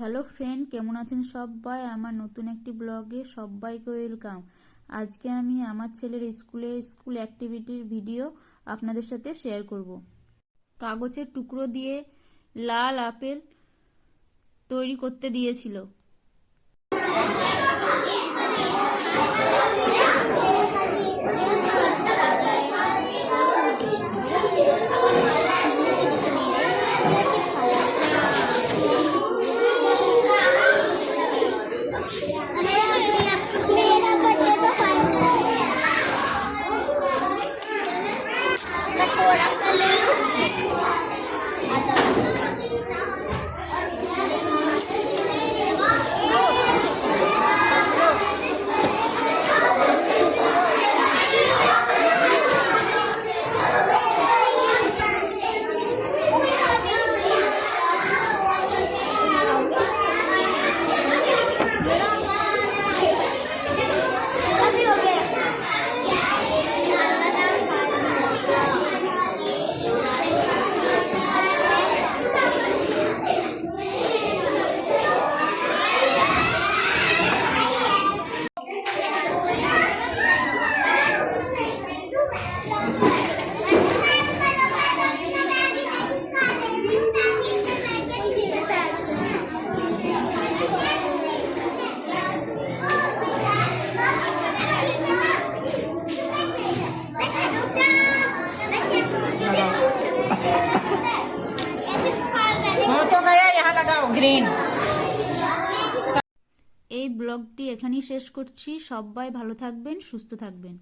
Hello friend, কেমন আছেন সবাই? আমার নতুন একটি ব্লগে সবাইকে ওয়েলকাম। আজকে আমি আমার ছেলের স্কুল অ্যাক্টিভিটির ভিডিও আপনাদের সাথে শেয়ার করব। কাগজের টুকরো দিয়ে লাল আপেল তৈরি করতে দিয়েছিল। গ্রিন। এই ব্লগটি এখানেই শেষ করছি। সবাই ভালো থাকবেন, সুস্থ থাকবেন।